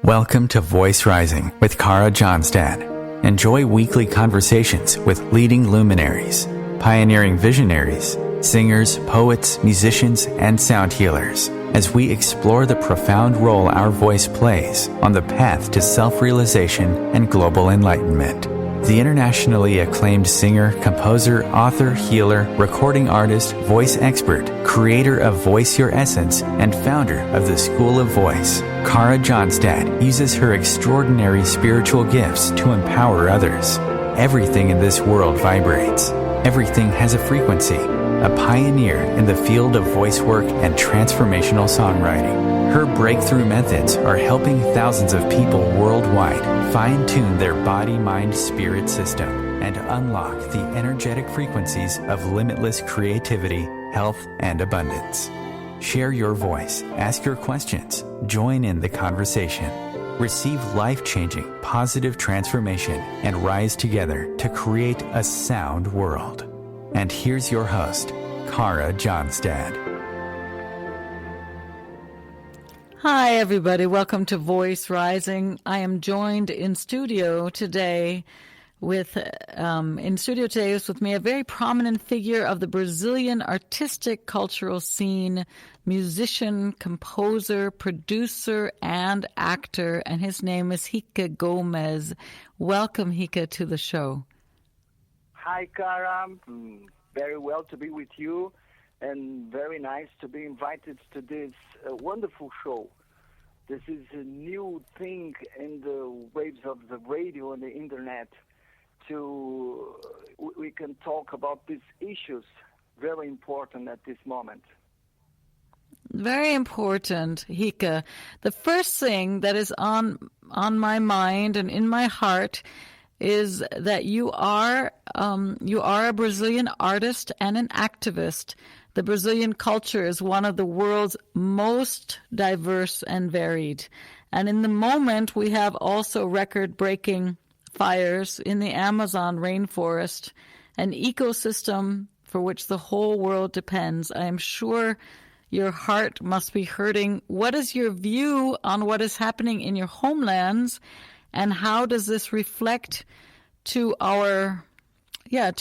Welcome to Voice Rising with Kara Johnstad. Enjoy weekly conversations with leading luminaries, pioneering visionaries, singers, poets, musicians, and sound healers as we explore the profound role our voice plays on the path to self-realization and global enlightenment. The internationally acclaimed singer, composer, author, healer, recording artist, voice expert, creator of Voice Your Essence, and founder of the School of Voice, Kara Johnstad uses her extraordinary spiritual gifts to empower others. Everything in this world vibrates. Everything has a frequency. A pioneer in the field of voice work and transformational songwriting. Her breakthrough methods are helping thousands of people worldwide fine-tune their body-mind-spirit system and unlock the energetic frequencies of limitless creativity, health, and abundance. Share your voice, ask your questions, join in the conversation. Receive life-changing, positive transformation and rise together to create a sound world. And here's your host, Kara Johnstad. Hi, everybody. Welcome to Voice Rising. I am joined in studio today with me a very prominent figure of the Brazilian artistic cultural scene, musician, composer, producer, and actor, and his name is Hique Gomez. Welcome, Hique, to the show. Hi, Kara. Very well to be with you, and very nice to be invited to this wonderful show. This is a new thing in the waves of the radio and the internet. We can talk about these issues, very important at this moment. Very important, Hique. The first thing that is on my mind and in my heart is that you are a Brazilian artist and an activist. The Brazilian culture is one of the world's most diverse and varied. And in the moment, we have also record-breaking fires in the Amazon rainforest, an ecosystem for which the whole world depends. I am sure your heart must be hurting. What is your view on what is happening in your homelands? And how does this reflect to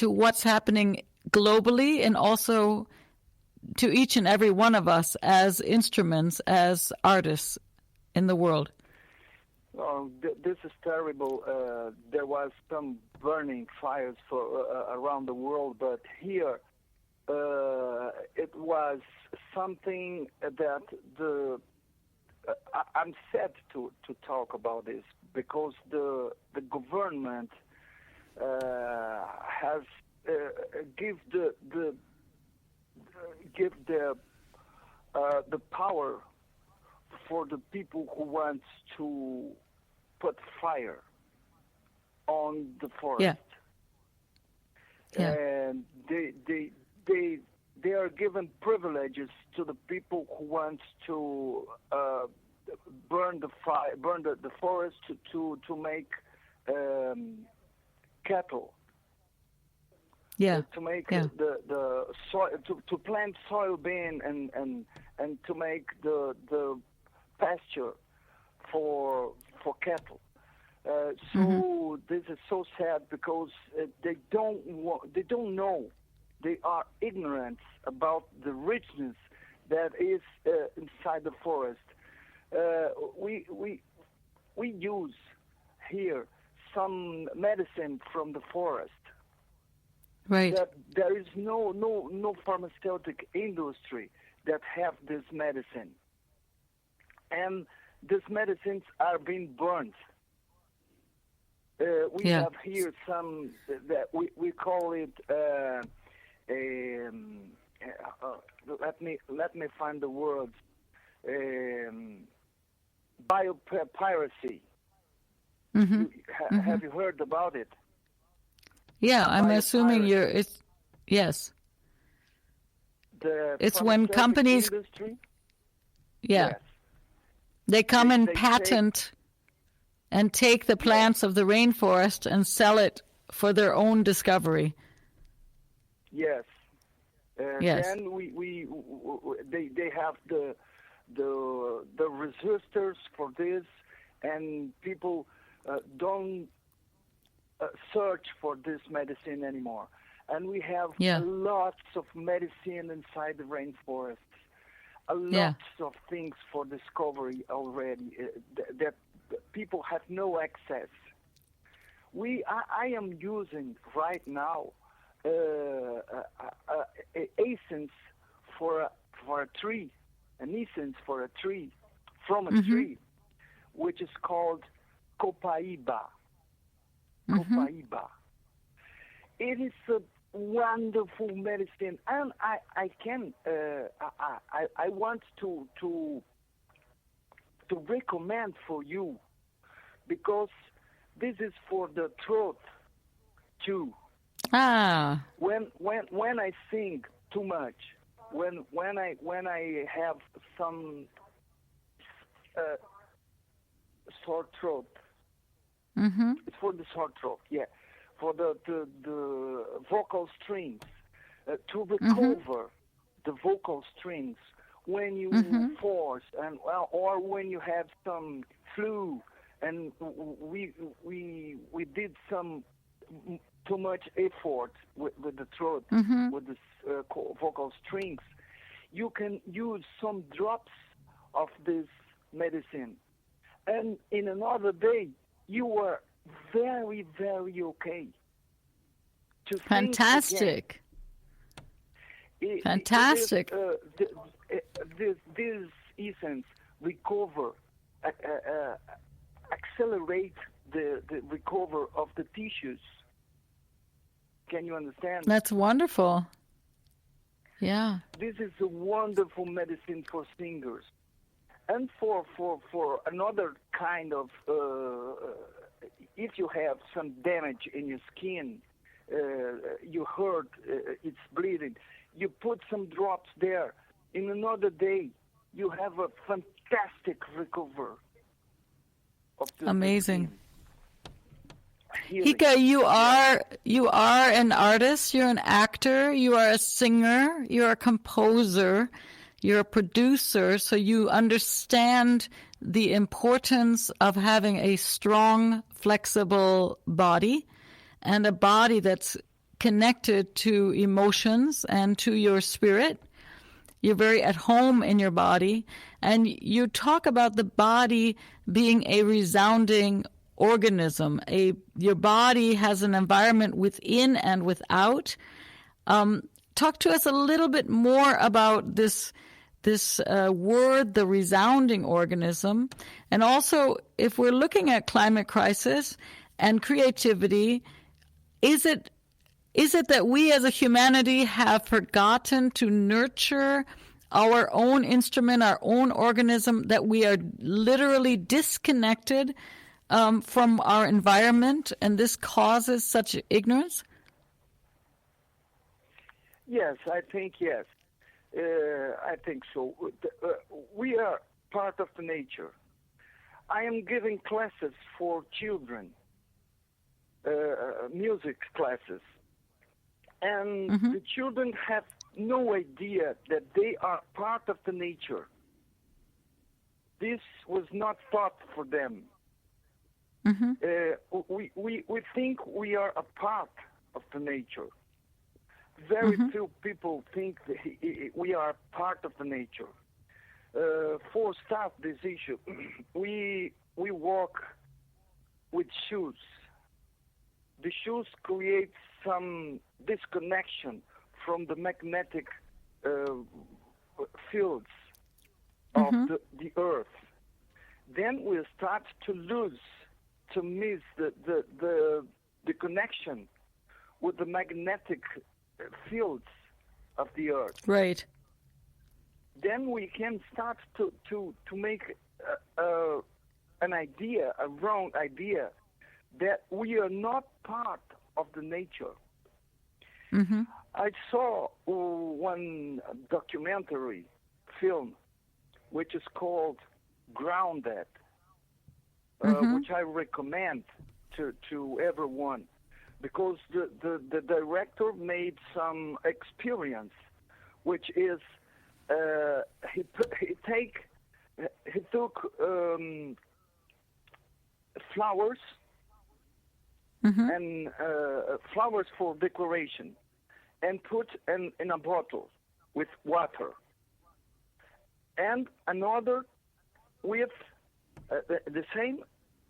what's happening globally and also to each and every one of us as instruments, as artists in the world? Well, this is terrible. There was some burning fires around the world, but here it was something that I'm sad to talk about this, because the government has give the power for the people who want to put fire on the forest. Yeah. And they are given privileges to the people who want to burn the forest to make cattle. Yeah. To make the soil, to plant soybean and to make the pasture for cattle. This is so sad, because they don't know. They are ignorant about the richness that is inside the forest. We use here some medicine from the forest. Right. That there is no pharmaceutical industry that have this medicine, and these medicines are being burned. We have here some that we call it. Let me find the words. Biopiracy. Mm-hmm. Have you heard about it? Yeah, I'm assuming yes. It's when companies industry? Yes. They come and patent and take the plants of the rainforest and sell it for their own discovery. Yes. Yes. Then they have the resistors for this, and people don't search for this medicine anymore. And we have lots of medicine inside the rainforests, lots of things for discovery already that people have no access. I am using right now essence for a tree, an essence for a tree, from a tree, which is called copaiba. Copaiba. It is a wonderful medicine, and I want to recommend for you, because this is for the throat too. When I sing too much, when I have some sore throat, it's for the sore throat, for the vocal strings, to recover the vocal strings when you force or when you have some flu, and we did some too much effort with the throat, with the vocal strings. You can use some drops of this medicine, and in another day you are very, very okay. Fantastic. Fantastic. This essence recover, accelerate the recover of the tissues. Can you understand? That's wonderful. Yeah. This is a wonderful medicine for singers. And for another kind of, if you have some damage in your skin, you hurt, it's bleeding, you put some drops there. In another day, you have a fantastic recovery of the amazing. Skin. Hique, you are an artist, you're an actor, you are a singer, you're a composer, you're a producer, so you understand the importance of having a strong, flexible body, and a body that's connected to emotions and to your spirit. You're very at home in your body, and you talk about the body being a resounding organism. Your body has an environment within and without. Talk to us a little bit more about this word, the resounding organism, and also if we're looking at climate crisis and creativity, is it that we as a humanity have forgotten to nurture our own instrument, our own organism, that we are literally disconnected from our environment, and this causes such ignorance? Yes, I think yes. I think so. We are part of the nature. I am giving classes for children, music classes, and the children have no idea that they are part of the nature. This was not taught for them. We think we are a part of the nature. Very few people think that we are part of the nature. For start this issue, we walk with shoes. The shoes create some disconnection from the magnetic fields of the earth. Then we start to miss the connection with the magnetic fields of the earth. Right. Then we can start to make an idea, a wrong idea, that we are not part of the nature. I saw one documentary film which is called Grounded, which I recommend to everyone, because the director made some experience, which is he took flowers and flowers for decoration, and put in a bottle with water, and another with the same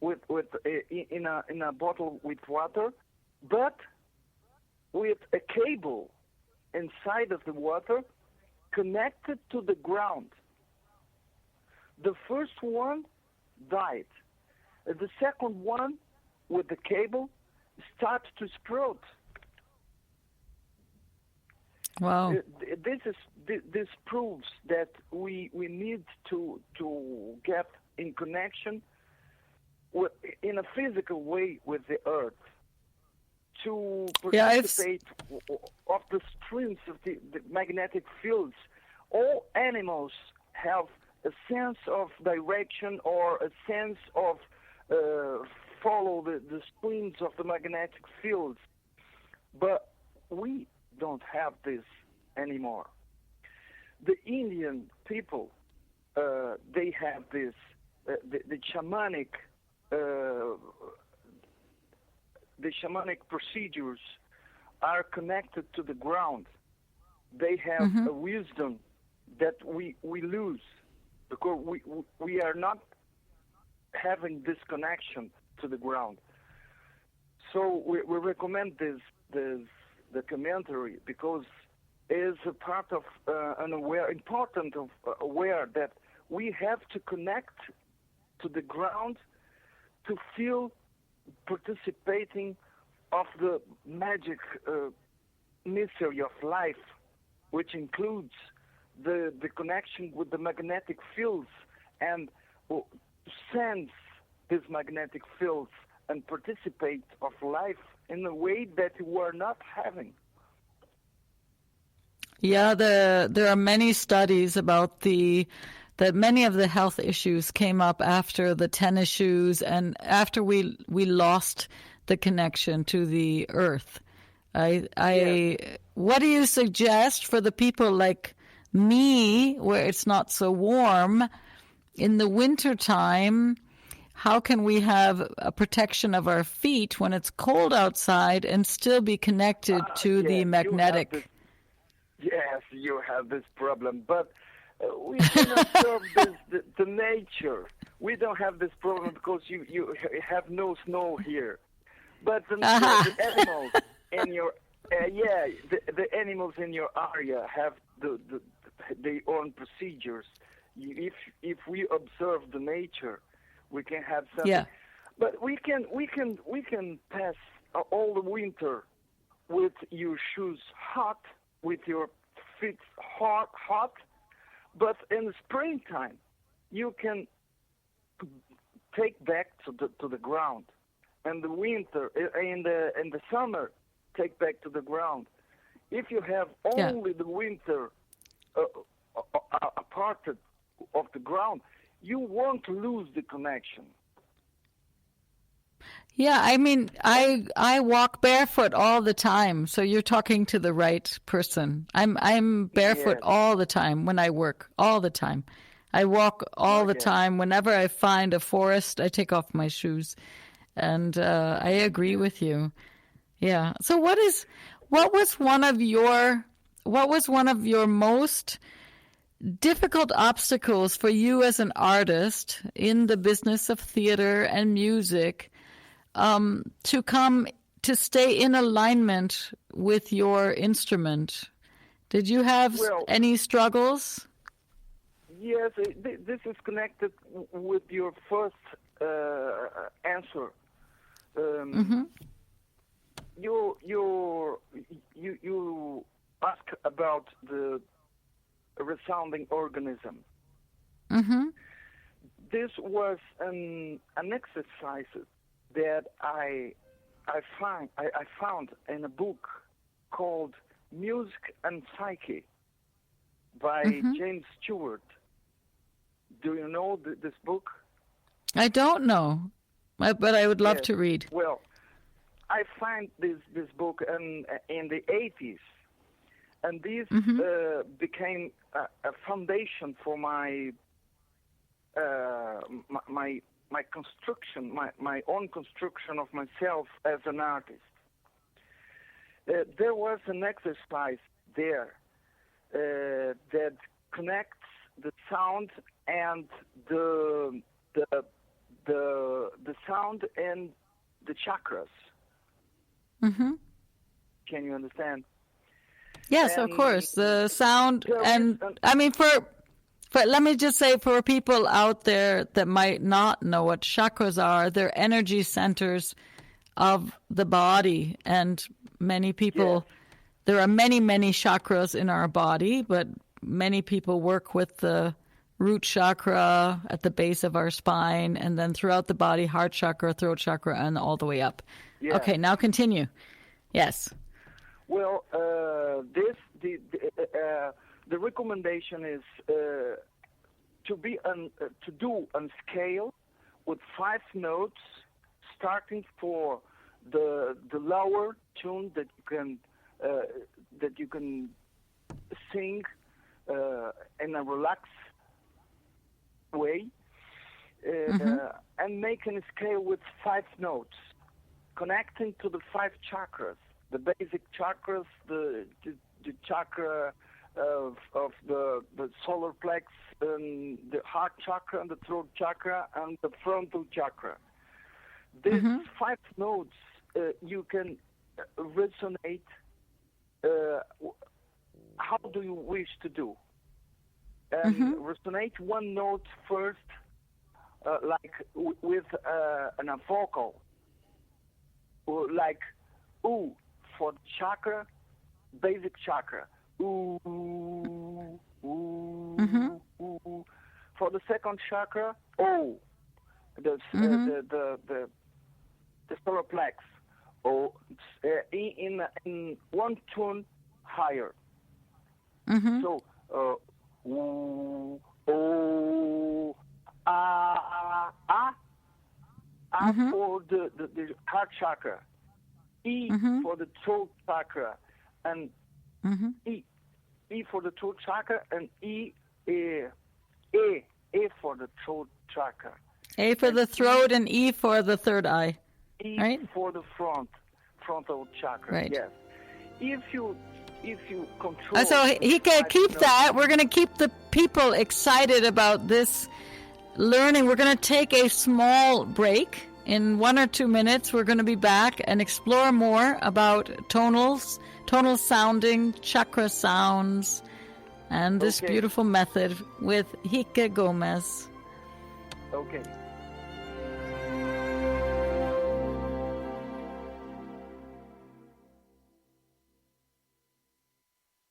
in a bottle with water, but with a cable inside of the water connected to the ground. The first one died. The second one with the cable starts to sprout. Wow. This proves that we need to get in connection in a physical way with the earth, to participate of the strength of the magnetic fields. All animals have a sense of direction or a sense of follow the streams of the magnetic fields, but we don't have this anymore. The Indian people, they have this, the shamanic procedures are connected to the ground. They have a wisdom that we lose because we are not having this connection to the ground. So we recommend this documentary because it is a part of aware that we have to connect to the ground to feel participating of the magic mystery of life, which includes the connection with the magnetic fields and sense these magnetic fields and participate of life in a way that we are not having. Yeah, there are many studies about that many of the health issues came up after the tennis shoes and after we lost the connection to the earth. What do you suggest for the people like me, where it's not so warm in the wintertime? How can we have a protection of our feet when it's cold outside and still be connected to the magnetic? Yes, you have this problem, but we can observe the nature. We don't have this problem because you have no snow here. But the animals in your the animals in your area have their own procedures. If we observe the nature, we can have something. Yeah. But we can pass all the winter with your shoes hot, with your feet hot. But in the springtime, you can take back to the ground, and the winter in the summer, take back to the ground. If you have only the winter a part of the ground, you won't lose the connection. Yeah, I mean, I walk barefoot all the time, so you're talking to the right person. I'm barefoot all the time when I work, all the time. I walk all the time. Whenever I find a forest, I take off my shoes, and I agree with you. Yeah. So what was one of your most difficult obstacles for you as an artist in the business of theater and music? To stay in alignment with your instrument. Did you have any struggles? Yes, this is connected with your first answer. You ask about the resounding organism. Mm-hmm. This was an exercise that I found in a book called Music and Psyche by James Stewart. Do you know this book? I don't know, but I would love to read. Well, I find this book in the 80s, and this became a foundation for my construction, my own construction of myself as an artist. There was an exercise there that connects the sound and the sound and the chakras. Mm-hmm. Can you understand? Yes, of course. The sound and I mean for let me just say, for people out there that might not know what chakras are, they're energy centers of the body, and many people, there are many chakras in our body, but many people work with the root chakra at the base of our spine, and then throughout the body, heart chakra, throat chakra, and all the way up. Yeah. Okay, now continue. Yes. Well, the recommendation is to do a scale with 5 notes, starting for the lower tune that you can sing in a relaxed way, and making a scale with 5 notes, connecting to the 5 chakras, the basic chakras, the chakra of the solar plex, and the heart chakra, and the throat chakra, and the frontal chakra. These 5 notes you can resonate. How do you wish to do? And resonate one note first, like with a vocal, or like ooh for the chakra, basic chakra. Ooh, ooh, ooh. For the second chakra, oh, the solar plex, oh, in one tone higher. So, ooh, oh, for the heart chakra, E for the throat chakra, and E for the throat chakra, and A for the throat chakra. A for the throat and E for the third eye. E right? for the frontal chakra. Right. Yes. If you control. So he can keep that. We're going to keep the people excited about this learning. We're going to take a small break. In 1 or 2 minutes, we're going to be back and explore more about tonal sounding, chakra sounds, and this beautiful method with Hique Gomez. Okay.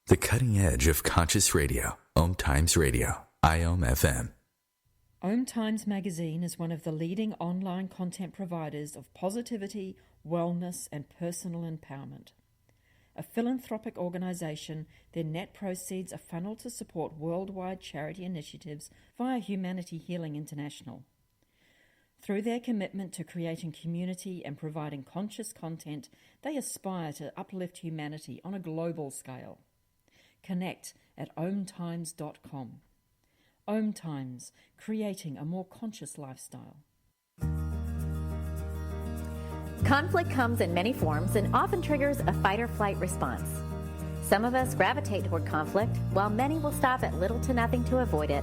The cutting edge of conscious radio. OMTimes Radio. IOM FM. OMTimes magazine is one of the leading online content providers of positivity, wellness, and personal empowerment. A philanthropic organization, their net proceeds are funneled to support worldwide charity initiatives via Humanity Healing International. Through their commitment to creating community and providing conscious content, they aspire to uplift humanity on a global scale. Connect at omtimes.com. OMTimes, creating a more conscious lifestyle. Conflict comes in many forms and often triggers a fight-or-flight response. Some of us gravitate toward conflict, while many will stop at little to nothing to avoid it.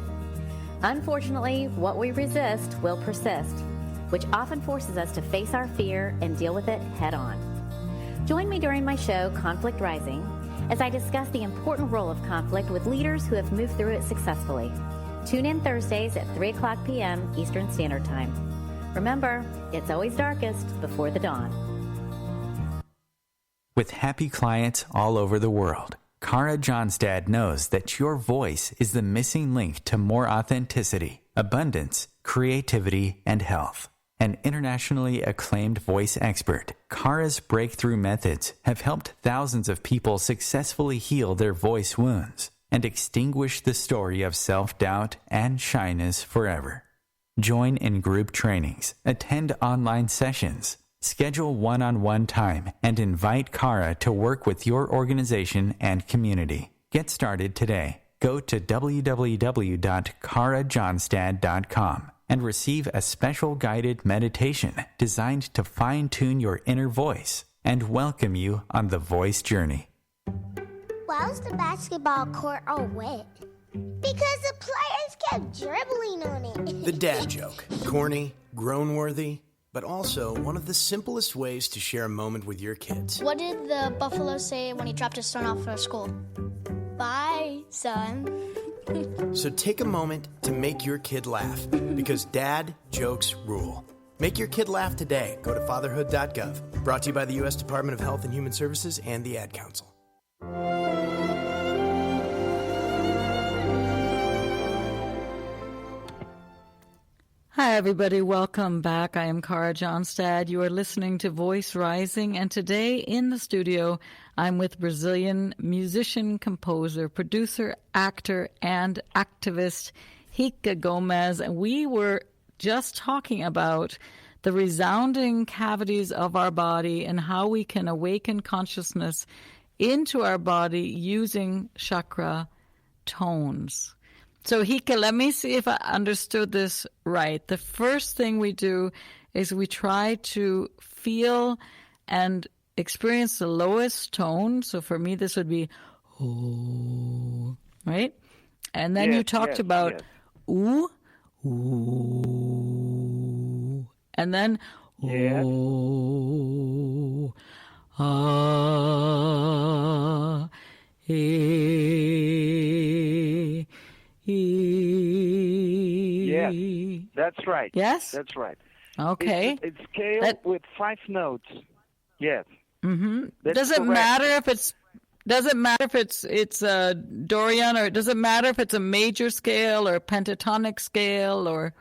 Unfortunately, what we resist will persist, which often forces us to face our fear and deal with it head-on. Join me during my show, Conflict Rising, as I discuss the important role of conflict with leaders who have moved through it successfully. Tune in Thursdays at 3 o'clock p.m. Eastern Standard Time. Remember, it's always darkest before the dawn. With happy clients all over the world, Kara Johnstad knows that your voice is the missing link to more authenticity, abundance, creativity, and health. An internationally acclaimed voice expert, Kara's breakthrough methods have helped thousands of people successfully heal their voice wounds and extinguish the story of self-doubt and shyness forever. Join in group trainings, attend online sessions, schedule one-on-one time, and invite Kara to work with your organization and community. Get started today. Go to www.karajohnstad.com and receive a special guided meditation designed to fine-tune your inner voice and welcome you on the voice journey. Why was the basketball court all wet? Because the players kept dribbling on it. The dad joke. Corny, groan-worthy, but also one of the simplest ways to share a moment with your kids. What did the buffalo say when he dropped his son off at school? Bye, son. So take a moment to make your kid laugh, because dad jokes rule. Make your kid laugh today. Go to fatherhood.gov. Brought to you by the U.S. Department of Health and Human Services and the Ad Council. Hi, everybody. Welcome back. I am Kara Johnstad. You are listening to Voice Rising, and today in the studio, I'm with Brazilian musician, composer, producer, actor, and activist Hique Gomez, and we were just talking about the resounding cavities of our body and how we can awaken consciousness into our body using chakra tones. So, Hique, let me see if I understood this right. The first thing we do is we try to feel and experience the lowest tone. So, for me, this would be oh, right? And then you talked about ooh, ooh, and then oh, ah, eh. Yes, that's right. Yes? That's right. Okay. It's scale with 5 notes. Yes. Mm-hmm. That's Does it correct. matter if it's Dorian, or does it matter if it's a major scale or a pentatonic scale, or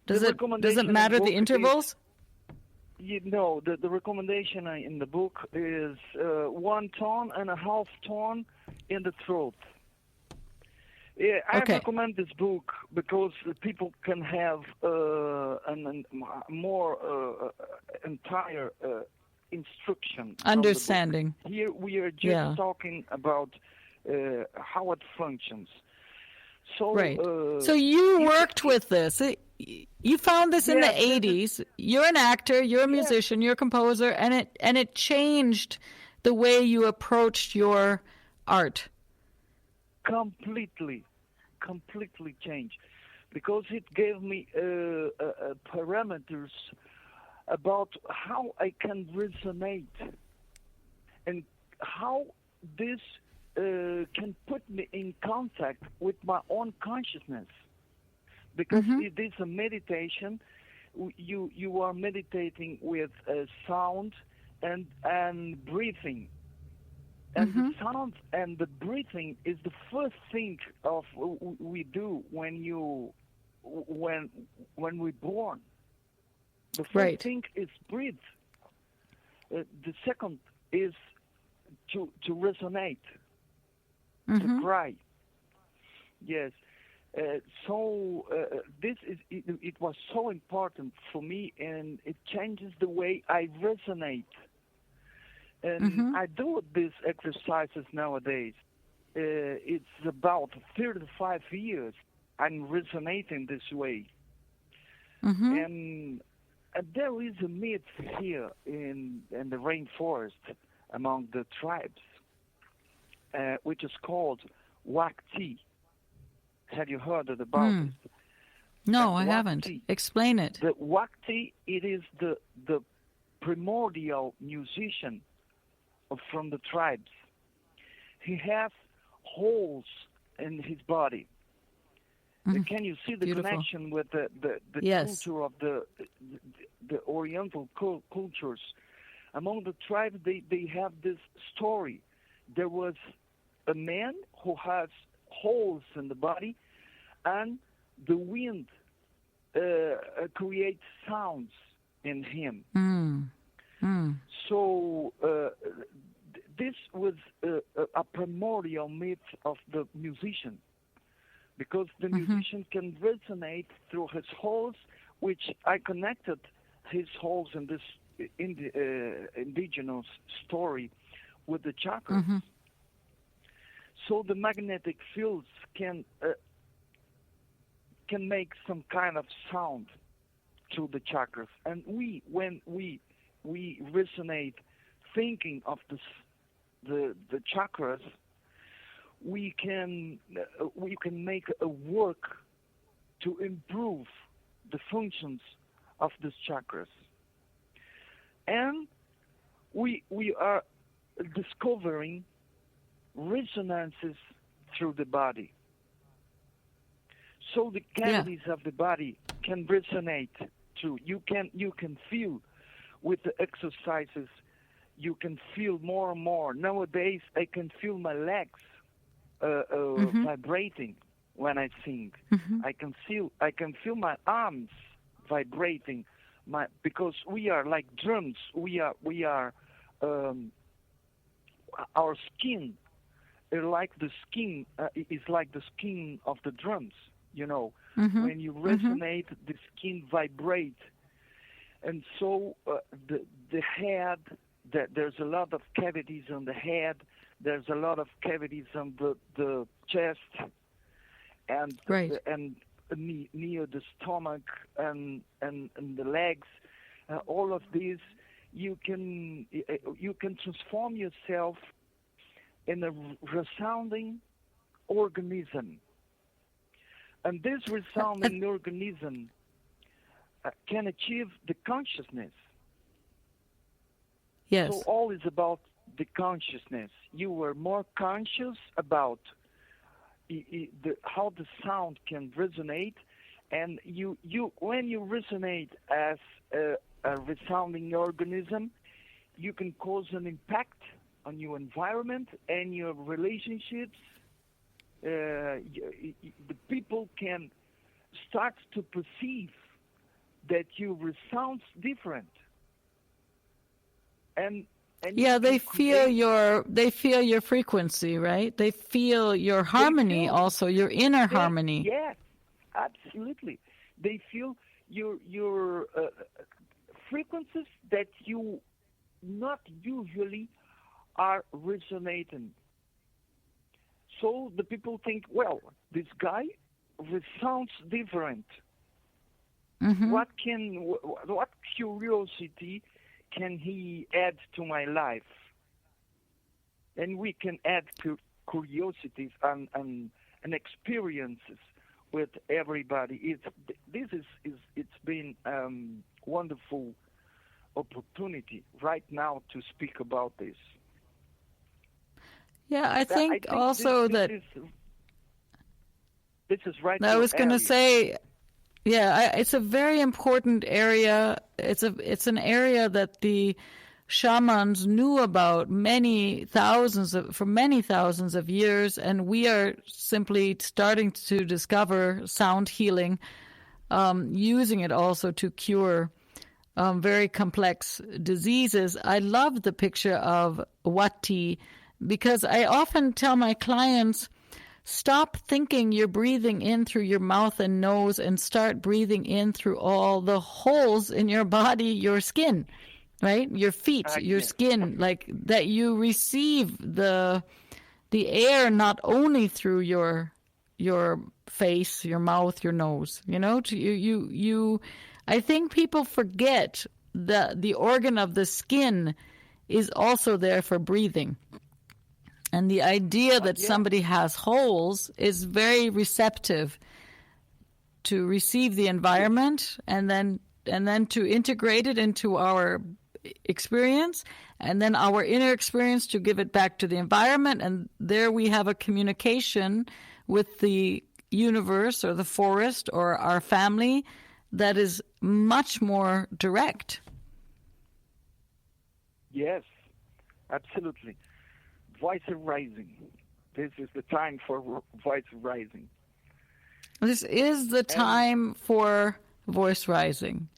does it matter the intervals? The recommendation in the book is 1 tone and a half tone in the throat. Yeah, I recommend this book because people can have a more entire instruction. Understanding. Here we are just talking about how it functions. So, right. So you worked with this. You found this in the 80s. You're an actor. You're a musician. You're a composer, and it changed the way you approached your art. Completely changed, because it gave me parameters about how I can resonate and how this can put me in contact with my own consciousness. Because it is a meditation. You are meditating with sound and breathing. And the sound and the breathing is the first thing we do when we're born. The first thing is breathe. The second is to resonate, to cry. Yes. So this is it was so important for me, and it changes the way I resonate. And I do these exercises nowadays. It's about 35 years I'm resonating this way. And there is a myth here in the rainforest among the tribes, which is called Wakti. Have you heard about it? No, I haven't. Explain it. The Wakti, it is the primordial musician from the tribes. He has holes in his body. Can you see the connection with the culture of the Oriental cultures? Among the tribes, they have this story. There was a man who has holes in the body, and the wind creates sounds in him. So this was a primordial myth of the musician, because the musician can resonate through his holes, which I connected his holes in this indigenous story with the chakras. So the magnetic fields can can make some kind of sound through the chakras. And when we resonate thinking of the chakras, we can make a work to improve the functions of these chakras. And we are discovering resonances through the body. So the cavities of the body can resonate too. You can feel with the exercises, you can feel more and more. Nowadays, I can feel my legs vibrating when I sing. Mm-hmm. I can feel my arms vibrating. Because we are like drums. We are our skin. Is like the skin of the drums. You know, Mm-hmm. when you resonate, the skin vibrate, and so the head. There's a lot of cavities on the head. There's a lot of cavities on the chest, and Right. and near the stomach and the legs. All of these, you can transform yourself in a resounding organism. And this resounding organism can achieve the consciousness. Yes. So all is about the consciousness. You were more conscious about how the sound can resonate, and you when you resonate as a resounding organism, you can cause an impact on your environment and your relationships. The people can start to perceive that you resound different. And Yeah, they feel your frequency, right? They feel your harmony, also your inner harmony. Yes, absolutely. They feel your frequencies that you not usually are resonating. So the people think, well, this guy resounds different. Mm-hmm. What curiosity can he add to my life? And we can add curiosities and experiences with everybody. It's been wonderful opportunity right now to speak about this. Yeah, I think also this is right. I was going to say, yeah, it's a very important area. It's an area that the shamans knew about for many thousands of years, and we are simply starting to discover sound healing, using it also to cure very complex diseases. I love the picture of Wati because I often tell my clients, stop thinking you're breathing in through your mouth and nose and start breathing in through all the holes in your body, your skin, right? Your feet, your skin, like that you receive the air not only through your face, your mouth, your nose, you know, I think people forget that the organ of the skin is also there for breathing. And the idea that somebody has holes is very receptive to receive the environment and then to integrate it into our experience, and then our inner experience to give it back to the environment. And there we have a communication with the universe or the forest or our family that is much more direct. Yes, absolutely. Voice rising. This is the time for voice rising. This is the time for voice rising.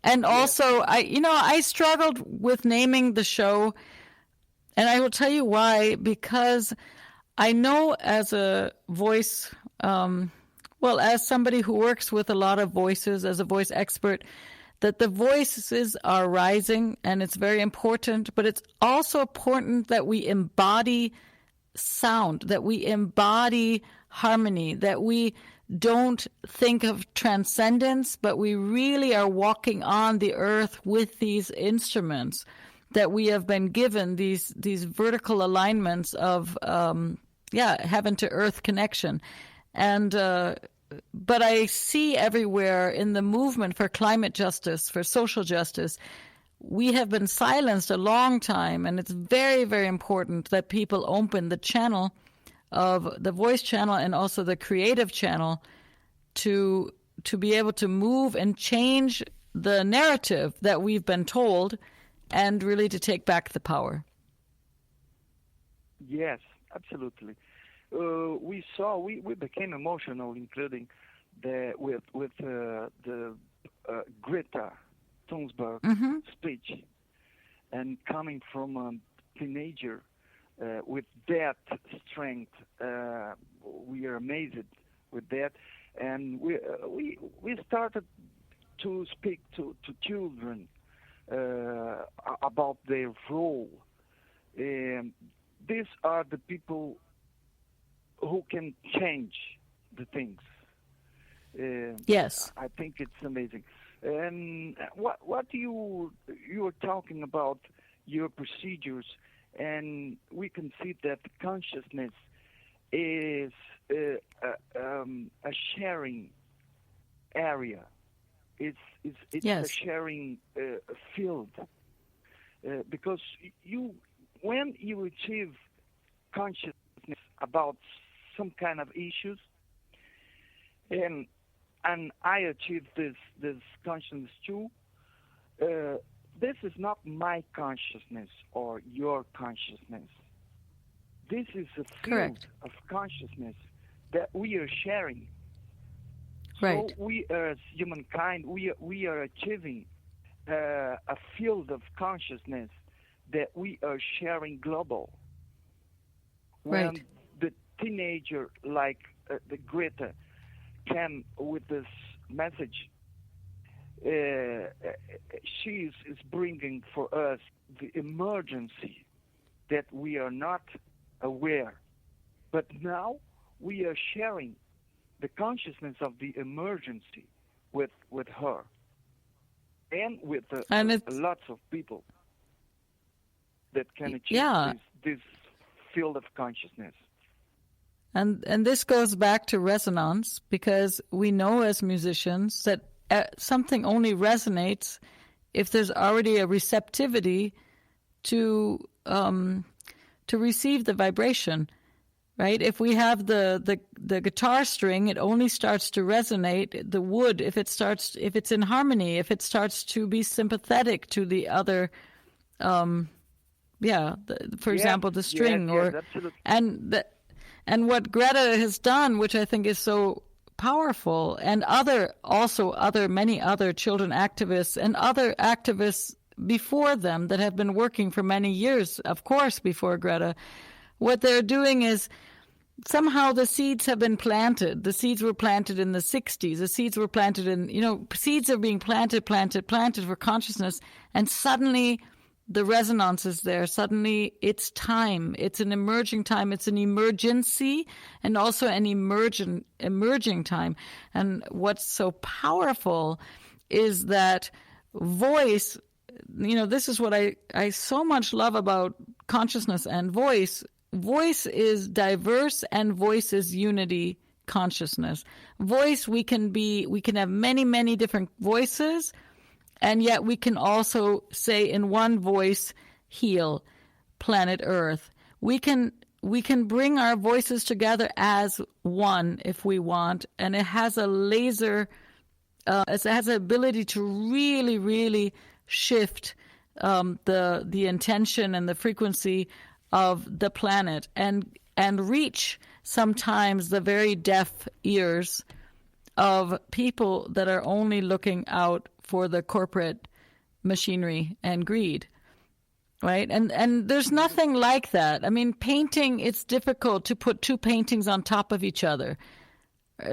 And also, I struggled with naming the show, and I will tell you why, because I know as a voice, as somebody who works with a lot of voices, as a voice expert, that the voices are rising, and it's very important, but it's also important that we embody sound, that we embody harmony, that we don't think of transcendence, but we really are walking on the earth with these instruments that we have been given, these vertical alignments of heaven to earth connection. And but I see everywhere in the movement for climate justice, for social justice, we have been silenced a long time, and it's very, very important that people open the channel of the voice channel and also the creative channel to be able to move and change the narrative that we've been told, and really to take back the power. Yes, absolutely. We became emotional, including with the Greta Thunberg speech, and coming from a teenager with that strength, we are amazed with that, and we started to speak to children about their role. These are the people who can change the things. Yes, I think it's amazing. And what you are talking about your procedures, and we can see that consciousness is a sharing area. It's yes. a sharing field, because when you achieve consciousness about some kind of issues, and I achieved this consciousness too. This is not my consciousness or your consciousness. This is a field Correct. of consciousness that we are sharing. Right. So we as humankind, we are achieving a field of consciousness that we are sharing global. When Right. the teenager like the Greta came with this message, she is bringing for us the emergency that we are not aware. But now we are sharing the consciousness of the emergency with her and with lots of people that can achieve this field of consciousness. And this goes back to resonance, because we know as musicians that something only resonates if there's already a receptivity to receive the vibration, right? If we have the guitar string, it only starts to resonate. The wood, if it's in harmony, if it starts to be sympathetic to the other, for example, the string, absolutely. And what Greta has done, which I think is so powerful, and many other children activists and other activists before them that have been working for many years, of course, before Greta, what they're doing is somehow the seeds have been planted. The seeds were planted in the 60s. The seeds were planted seeds are being planted for consciousness, and suddenly the resonance is there. Suddenly it's time. It's an emerging time. It's an emergency and also an emerging time. And what's so powerful is that voice, this is what I so much love about consciousness and voice. Voice is diverse and voice is unity consciousness. Voice, we can have many, many different voices, and yet we can also say in one voice, heal planet Earth. We can bring our voices together as one if we want, and it has a laser, it has the ability to really, really shift the intention and the frequency of the planet, and reach sometimes the very deaf ears of people that are only looking out for the corporate machinery and greed, right? And there's nothing like that. I mean, painting, it's difficult to put two paintings on top of each other.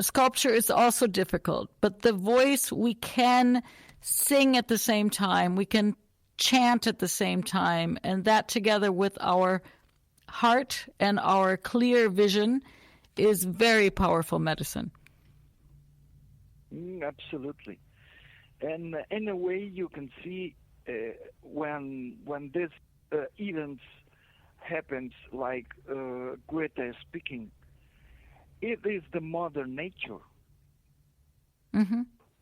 Sculpture is also difficult, but the voice, we can sing at the same time, we can chant at the same time, and that together with our heart and our clear vision is very powerful medicine. Absolutely. And in a way, you can see when this events happens, like Greta speaking, it is the mother nature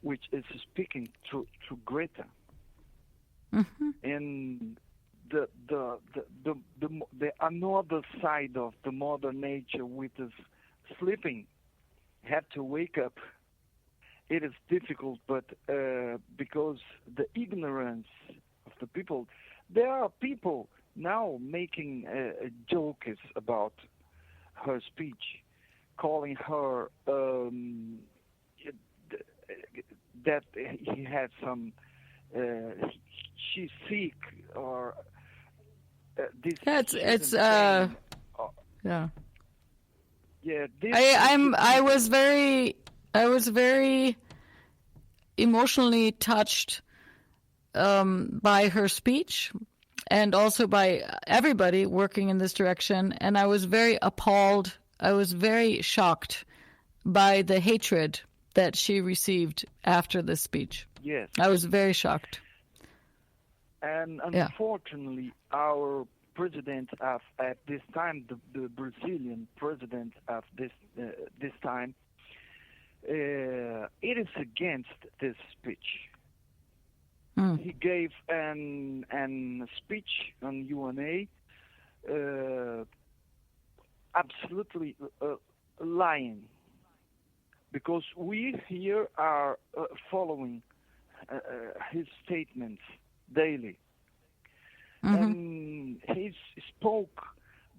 which is speaking through Greta, and the another side of the mother nature, which is sleeping, had to wake up. It is difficult, but because the ignorance of the people, there are people now making jokes about her speech, calling her that he had some, she's sick, or this. Yeah, it's yeah. Yeah, this, I was very emotionally touched by her speech, and also by everybody working in this direction. And I was very appalled. I was very shocked by the hatred that she received after this speech. Yes. I was very shocked. And unfortunately, our president at this time, the Brazilian president of this time, it is against this speech. He gave an speech on UNA, absolutely lying, because we here are following his statements daily. And he spoke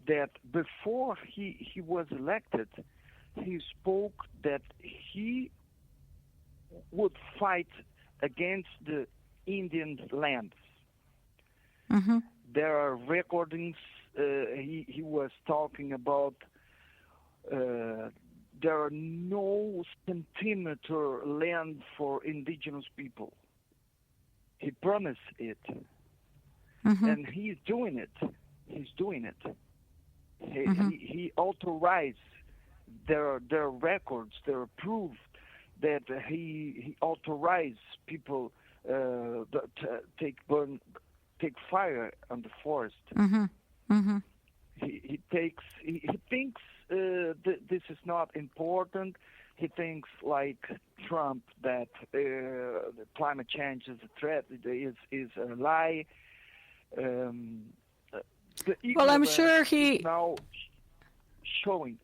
that before he was elected, he spoke that he would fight against the Indian lands. There are recordings. He was talking about there are no centimeter land for indigenous people. He promised it. And he's doing it. He's doing it. He authorized. There are records. There are proof that he authorized people to take fire on the forest. He thinks this is not important. He thinks, like Trump, that climate change is a threat. It is a lie. Well, I'm sure he now showing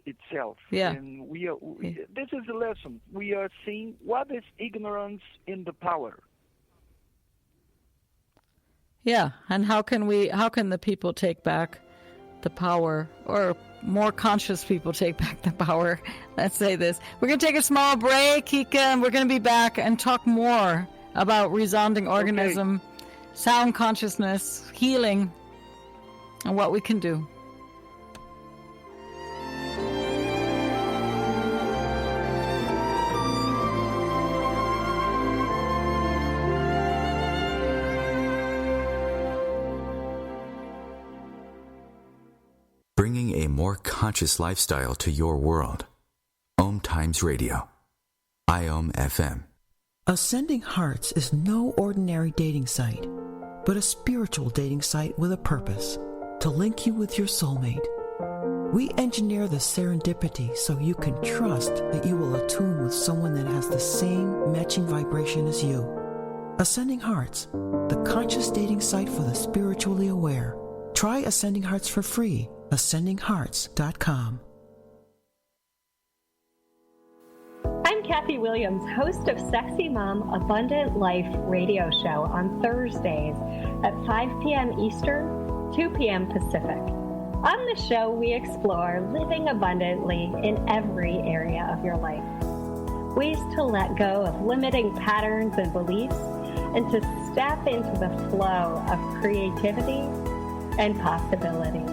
itself. Yeah. And this is a lesson. We are seeing what is ignorance in the power. Yeah, and how can the people take back the power, or more conscious people take back the power? Let's say this. We're going to take a small break, Hique, and we're going to be back and talk more about resounding organism, sound consciousness, healing, and what we can do. Bringing a more conscious lifestyle to your world. OMTimes Radio. IOM FM. Ascending Hearts is no ordinary dating site, but a spiritual dating site with a purpose, to link you with your soulmate. We engineer the serendipity so you can trust that you will attune with someone that has the same matching vibration as you. Ascending Hearts, the conscious dating site for the spiritually aware. Try Ascending Hearts for free. AscendingHearts.com. I'm Kathy Williams, host of Sexy Mom Abundant Life radio show on Thursdays at 5 p.m. Eastern, 2 p.m. Pacific. On the show, we explore living abundantly in every area of your life. Ways to let go of limiting patterns and beliefs, and to step into the flow of creativity and possibility,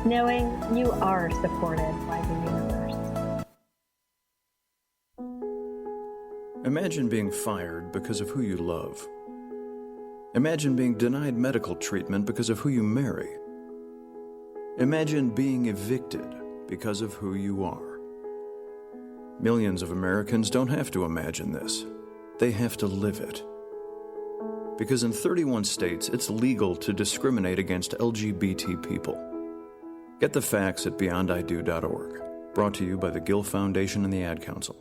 knowing you are supported by the universe. Imagine being fired because of who you love. Imagine being denied medical treatment because of who you marry. Imagine being evicted because of who you are. Millions of Americans don't have to imagine this. They have to live it. Because in 31 states, it's legal to discriminate against LGBT people. Get the facts at beyondido.org. Brought to you by the Gill Foundation and the Ad Council.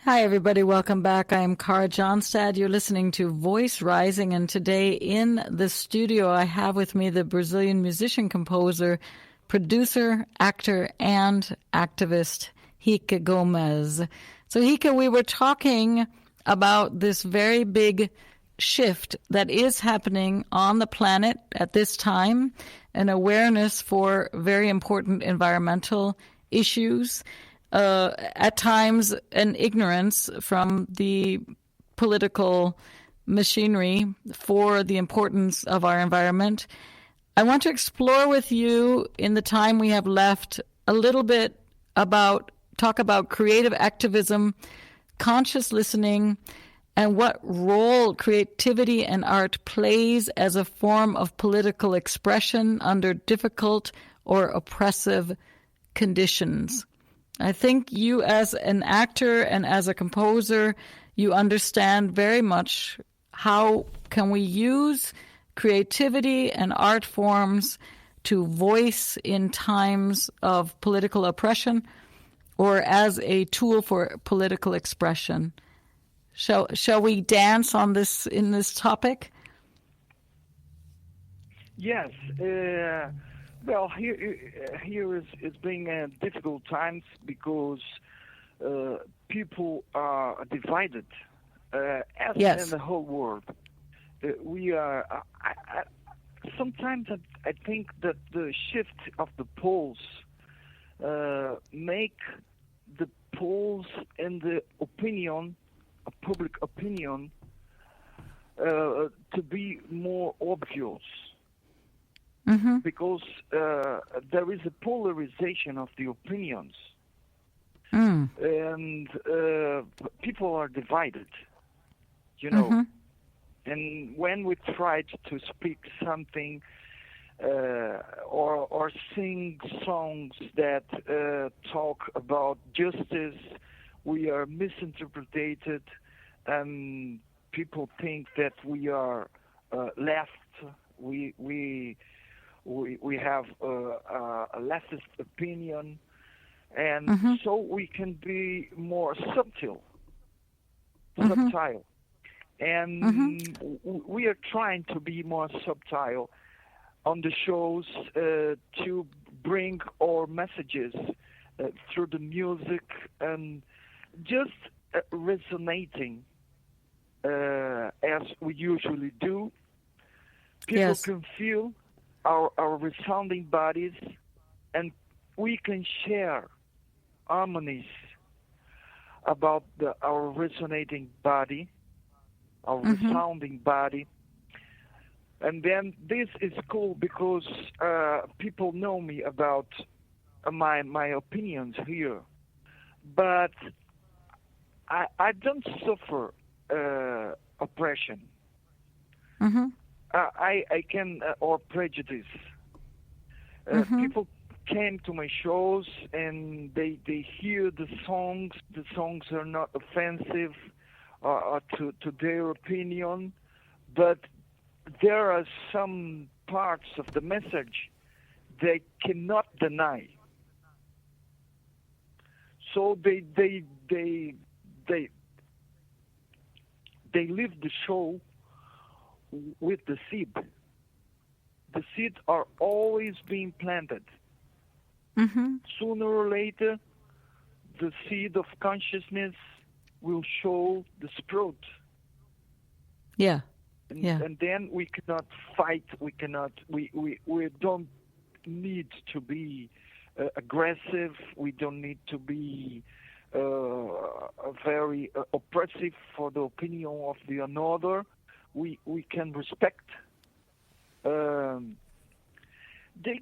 Hi, everybody. Welcome back. I am Kara Johnstad. You're listening to Voice Rising, and today in the studio I have with me the Brazilian musician, composer, producer, actor, and activist, Hique Gomez. So, Hique, we were talking about this very big shift that is happening on the planet at this time, an awareness for very important environmental issues, at times an ignorance from the political machinery for the importance of our environment. I want to explore with you, in the time we have left, a little bit talk about creative activism, conscious listening, and what role creativity and art plays as a form of political expression under difficult or oppressive conditions. I think you, as an actor and as a composer, you understand very much how can we use creativity and art forms to voice in times of political oppression or as a tool for political expression. Shall we dance on this in this topic? Yes. Well, here is being difficult times because people are divided, as in the whole world. We are. Sometimes I think that the shift of the poles make the poles in the opinion, public opinion, to be more obvious. Mm-hmm. Because there is a polarization of the opinions, and people are divided, you know. Mm-hmm. And when we try to speak something or sing songs that talk about justice, we are misinterpreted, and people think that we are left. We have a leftist opinion, and so we can be more subtle. And we are trying to be more subtle on the shows to bring our messages through the music and just resonating as we usually do. People can feel our resounding bodies, and we can share harmonies about our resonating body, our resounding body. And then this is cool because people know me about my opinions here. But I don't suffer oppression. I can, or prejudice. People came to my shows and they hear the songs. The songs are not offensive to their opinion, but there are some parts of the message they cannot deny. So they leave the show with the seed. The seeds are always being planted. Sooner or later, the seed of consciousness will show the sprout. And then we cannot fight. We don't need to be aggressive. We don't need to be very oppressive for the opinion of the another. We can respect. They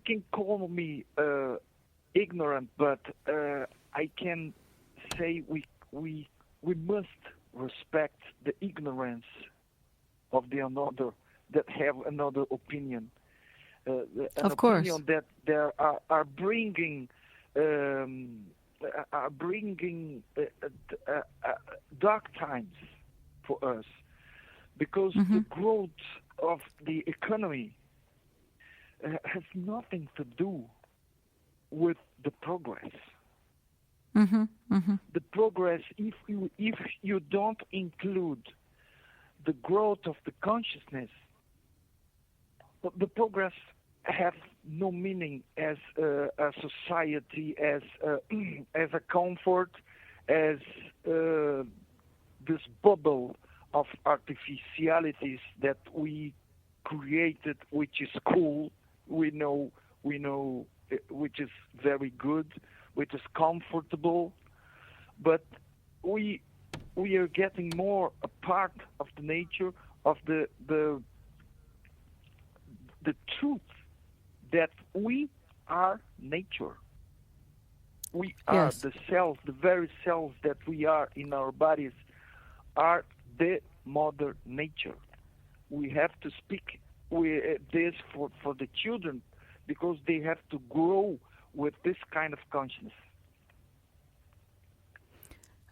can call me ignorant, but I can say we must respect the ignorance of the another that have another opinion. Of course. Opinion that there are bringing dark times for us, because the growth of the economy has nothing to do with the progress. The progress, if you don't include the growth of the consciousness, the progress have no meaning as a society, as a comfort, as this bubble of artificialities that we created, which is cool. We know, which is very good, which is comfortable, but we are getting more a part of the nature of the truth that we are nature. We are the cells, the very cells that we are in our bodies are the mother nature. We have to speak this for the children, because they have to grow with this kind of consciousness.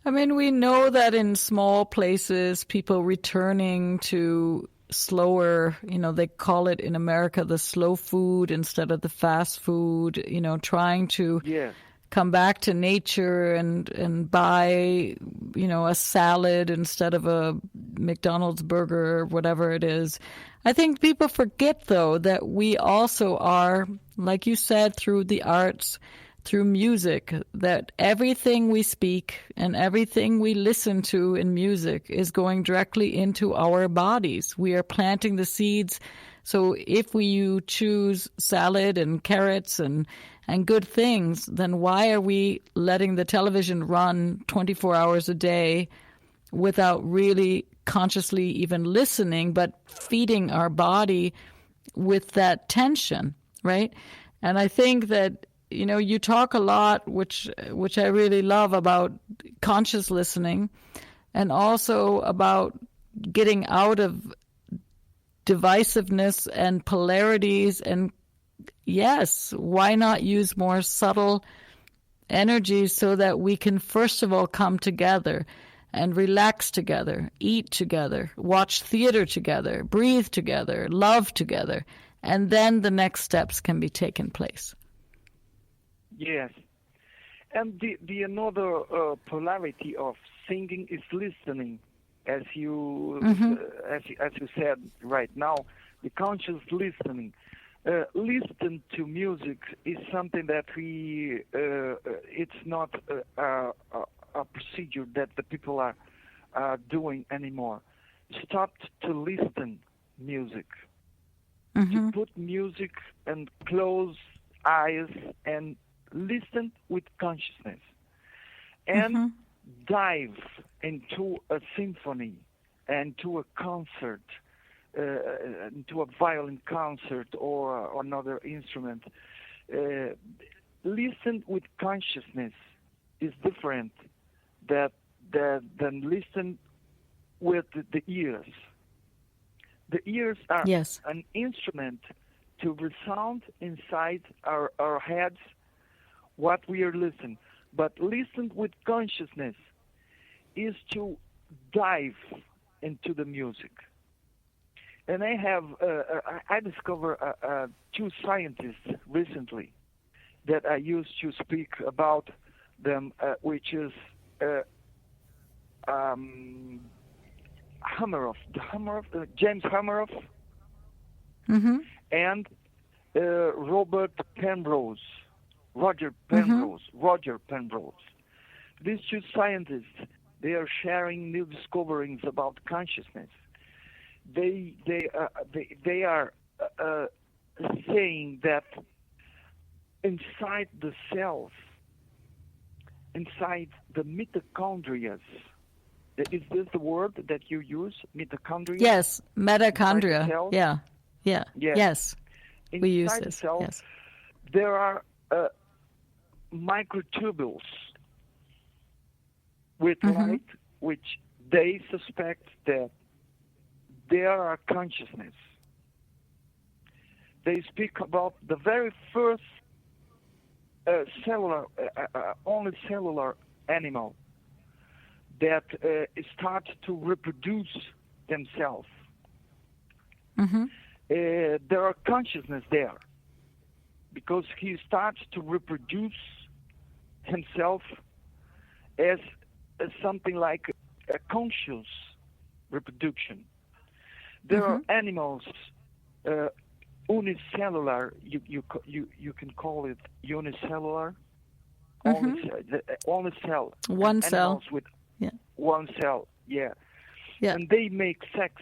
I mean, we know that in small places, people returning to slower, they call it in America the slow food instead of the fast food, trying to come back to nature and buy, a salad instead of a McDonald's burger or whatever it is. I think people forget, though, that we also are, like you said, through the arts, through music, that everything we speak and everything we listen to in music is going directly into our bodies. We are planting the seeds. So if you choose salad and carrots and good things, then why are we letting the television run 24 hours a day without really consciously even listening, but feeding our body with that tension, right? And I think that, you talk a lot, which I really love, about conscious listening, and also about getting out of divisiveness and polarities. And yes, why not use more subtle energy so that we can first of all come together and relax together, eat together, watch theater together, breathe together, love together, and then the next steps can be taken place. Yes, and the another polarity of singing is listening, as you said right now, the conscious listening. Listen to music is something that it's not a procedure that the people are doing anymore. Stop to listen music. To put music and close eyes and listen with consciousness, and dive into a symphony, and to a concert, into a violin concert or another instrument. Listen with consciousness is different than listen with the ears. The ears are an instrument to resound inside our heads what we are listening. But listen with consciousness is to dive into the music. And I discovered two scientists recently that I used to speak about them, which is James Hammeroff, and Roger Penrose. These two scientists, they are sharing new discoveries about consciousness. They are saying that inside the cells, inside the mitochondria, is this the word that you use, mitochondria? Yes, mitochondria. Yeah. Yes. We use inside this. The cell, yes. There are microtubules with light, which they suspect that there are consciousness They speak about the very first only cellular animal that start to reproduce themselves. Mm-hmm. There are consciousness there, because he starts to reproduce himself as something like a conscious reproduction. There are animals unicellular. You can call it unicellular. Only cell. One cell. Animals with one cell. Yeah. And they make sex.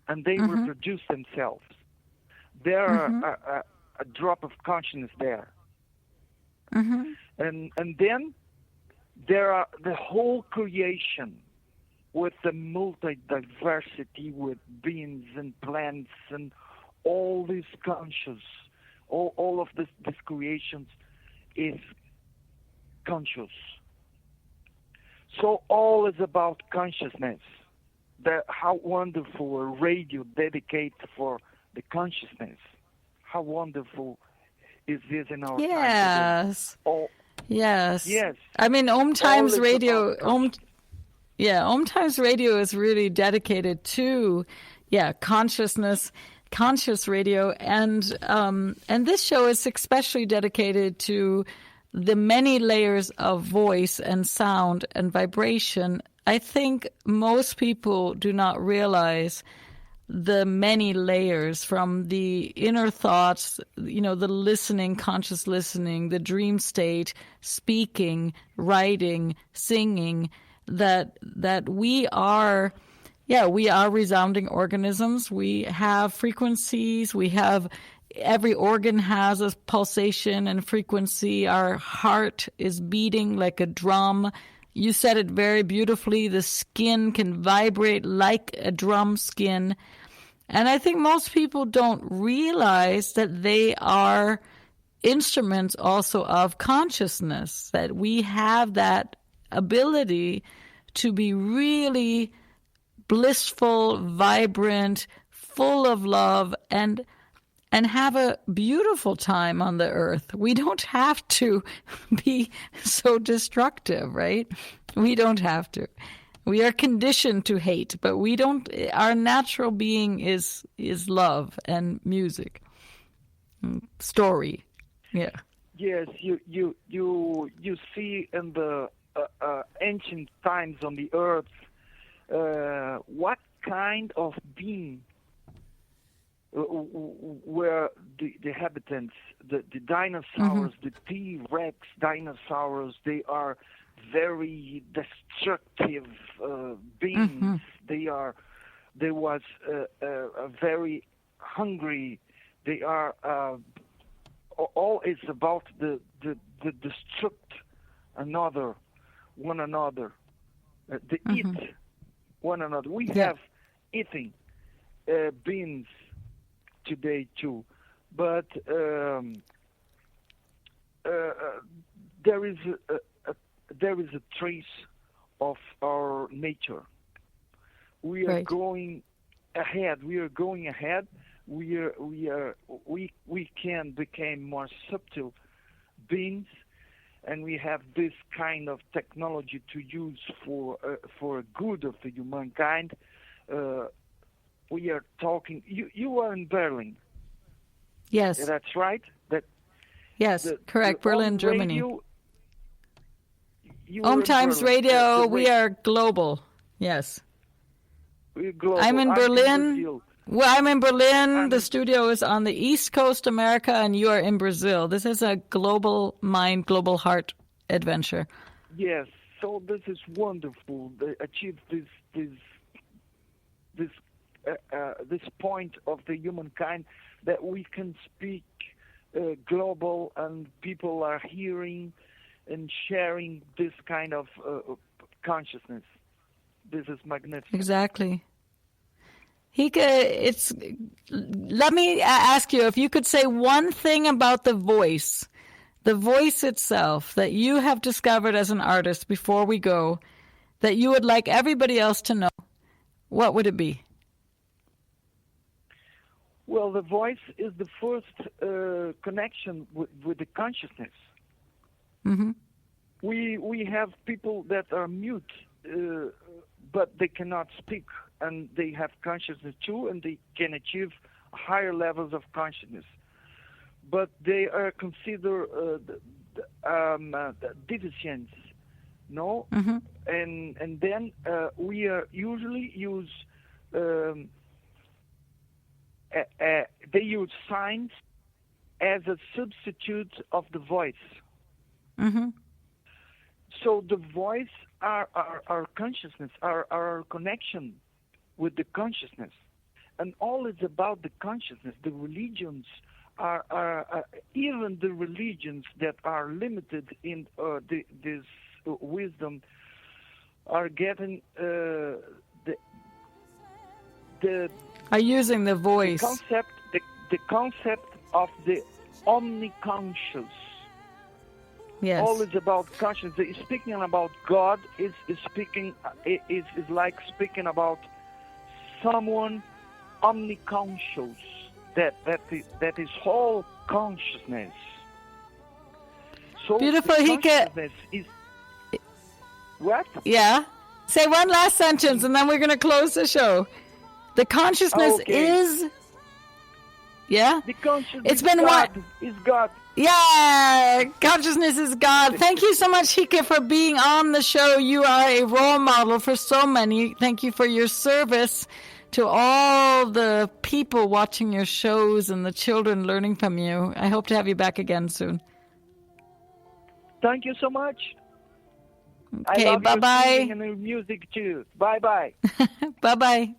And they reproduce themselves. There are a drop of consciousness there. And then there are the whole creation with the multi-diversity, with beings and plants and all these conscious, all of these creations is conscious. So all is about consciousness. How wonderful a radio dedicated for the consciousness. How wonderful is this in our time today? Yes. I mean, OMTimes Radio. OMTimes Radio is really dedicated to, consciousness, conscious radio, and this show is especially dedicated to the many layers of voice and sound and vibration. I think most people do not realize the many layers, from the inner thoughts, the listening, conscious listening, the dream state, speaking, writing, singing, that we are resounding organisms. We have frequencies. Every organ has a pulsation and frequency. Our heart is beating like a drum. You said it very beautifully. The skin can vibrate like a drum skin. And I think most people don't realize that they are instruments also of consciousness, that we have that ability to be really blissful, vibrant, full of love, and have a beautiful time on the earth. We don't have to be so destructive, right? We don't have to. We are conditioned to hate, but we don't. Our natural being is love and music, story. Yeah. Yes, you see in the ancient times on the earth what kind of being were the inhabitants, the dinosaurs, the T-Rex dinosaurs. They are very destructive beings. They was very hungry. They are all is about the destruct one another. They eat one another. We have eating beings today too, but there is a trace of our nature. We are going ahead. We can become more subtle beings, and we have this kind of technology to use for good of the humankind. We are talking. You are in Berlin. Yes, that's right. Correct. Berlin, Germany. OMTimes Radio. We are global. Yes. We're global. I'm in Berlin. I'm in Berlin. The studio is on the East Coast, America, and you are in Brazil. This is a global mind, global heart adventure. Yes. So this is wonderful. They achieved this point of the humankind that we can speak global, and people are hearing and sharing this kind of consciousness. This is magnificent. Exactly. Hique, let me ask you if you could say one thing about the voice itself that you have discovered as an artist before we go, that you would like everybody else to know. What would it be? Well, the voice is the first connection with the consciousness. Mm-hmm. We have people that are mute, but they cannot speak, and they have consciousness too, and they can achieve higher levels of consciousness. But they are considered deficients, no? Mm-hmm. And then we usually use they use signs as a substitute of the voice. Mm-hmm. So the voice, our consciousness, our connection with the consciousness, and all is about the consciousness. The religions are even the religions that are limited in this wisdom are getting the are using the voice. The concept of the omniconscious. Yes. All is about consciousness. Speaking about God is like speaking about someone omniconscious. That is whole consciousness. So beautiful, Hique. Consciousness is what? Yeah. Say one last sentence, and then we're going to close the show. The consciousness is. Yeah. The consciousness it's been God, is God. Yeah, consciousness is God. Thank you so much, Hique, for being on the show. You are a role model for so many. Thank you for your service to all the people watching your shows and the children learning from you. I hope to have you back again soon. Thank you so much. Okay, I love bye-bye. your singing and your music too. Bye-bye. Bye-bye.